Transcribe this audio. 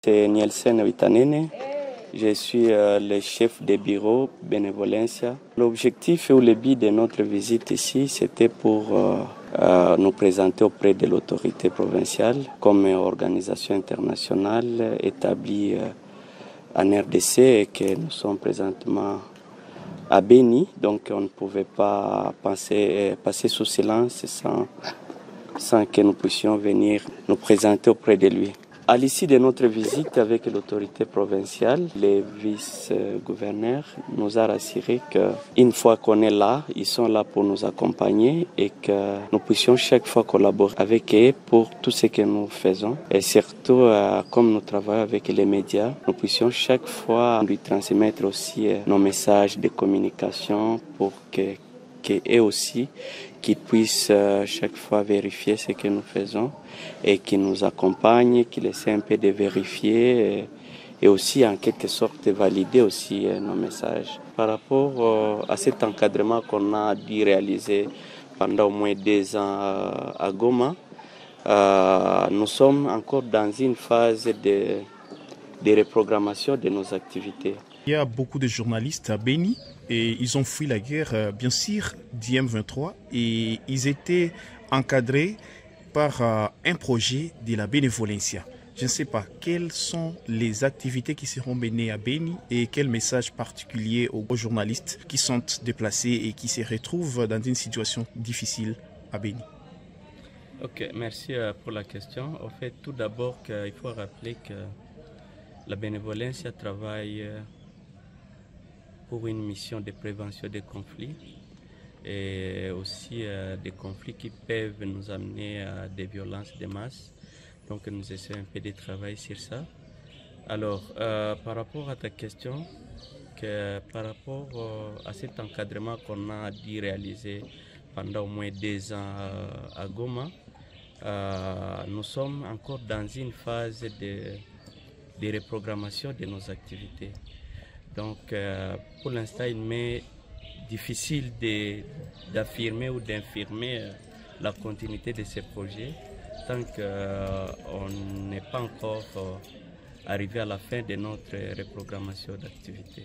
C'est Nielsen Witanene. Je suis le chef de bureau Bénévolencia. L'objectif ou le but de notre visite ici, c'était pour nous présenter auprès de l'autorité provinciale comme organisation internationale établie en RDC et que nous sommes présentement à Béni. Donc on ne pouvait pas passer sous silence sans que nous puissions venir nous présenter auprès de lui. À l'issue de notre visite avec l'autorité provinciale, le vice-gouverneur nous a rassuré qu'une fois qu'on est là, ils sont là pour nous accompagner et que nous puissions chaque fois collaborer avec eux pour tout ce que nous faisons. Et surtout, comme nous travaillons avec les médias, nous puissions chaque fois lui transmettre aussi nos messages de communication pour qu'eux aussi, qu'ils puissent chaque fois vérifier ce que nous faisons et qu'ils nous accompagnent, qu'ils essaient un peu de vérifier et aussi en quelque sorte valider aussi nos messages. Par rapport à cet encadrement qu'on a dû réaliser pendant au moins 2 ans à Goma, nous sommes encore dans une phase de reprogrammation de nos activités. Il y a beaucoup de journalistes à Béni et ils ont fui la guerre, bien sûr, d'IM23 et ils étaient encadrés par un projet de la Bénévolencia. Je ne sais pas quelles sont les activités qui seront menées à Béni et quel message particulier aux journalistes qui sont déplacés et qui se retrouvent dans une situation difficile à Béni. Ok, merci pour la question. En fait, tout d'abord, il faut rappeler que la Bénévolencia travaille pour une mission de prévention des conflits et aussi des conflits qui peuvent nous amener à des violences de masse. Donc nous essayons un peu de travailler sur ça. Alors, par rapport à ta question, par rapport à cet encadrement qu'on a dû réaliser pendant au moins 2 ans à Goma, nous sommes encore dans une phase de reprogrammation de nos activités. Donc, pour l'instant, il m'est difficile d'affirmer ou d'infirmer la continuité de ces projets tant qu'on n'est pas encore arrivé à la fin de notre reprogrammation d'activité.